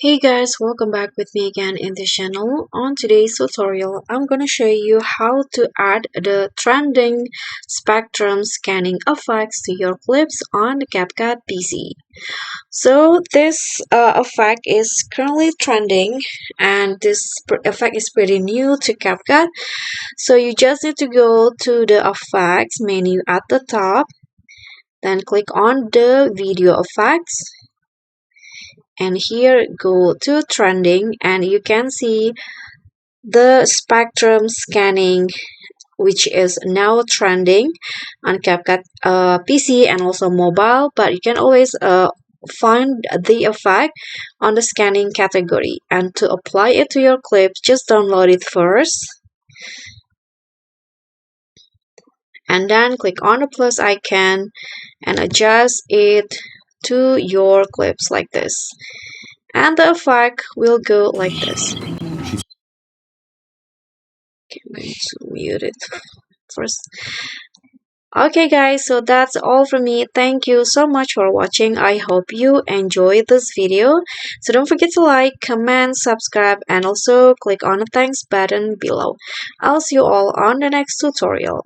Hey guys, welcome back with me again in the channel. On today's tutorial, I'm gonna show you how to add the trending spectrum scanning effects to your clips on the CapCut PC. So this effect is currently trending, and this effect is pretty new to CapCut. So you just need to go to the effects menu at the top, then click on the video effects, and here go to trending, and you can see the spectrum scanning, which is now trending on CapCut PC and also mobile, but you can always find the effect on the scanning category. And to apply it to your clips, just download it first and then click on the plus icon and adjust it to your clips like this, and the effect will go like this. Okay, I'm going to mute it first. Okay guys, so that's all from me. Thank you so much for watching. I hope you enjoyed this video. So don't forget to like, comment, subscribe, and also click on the thanks button below. I'll see you all on the next tutorial.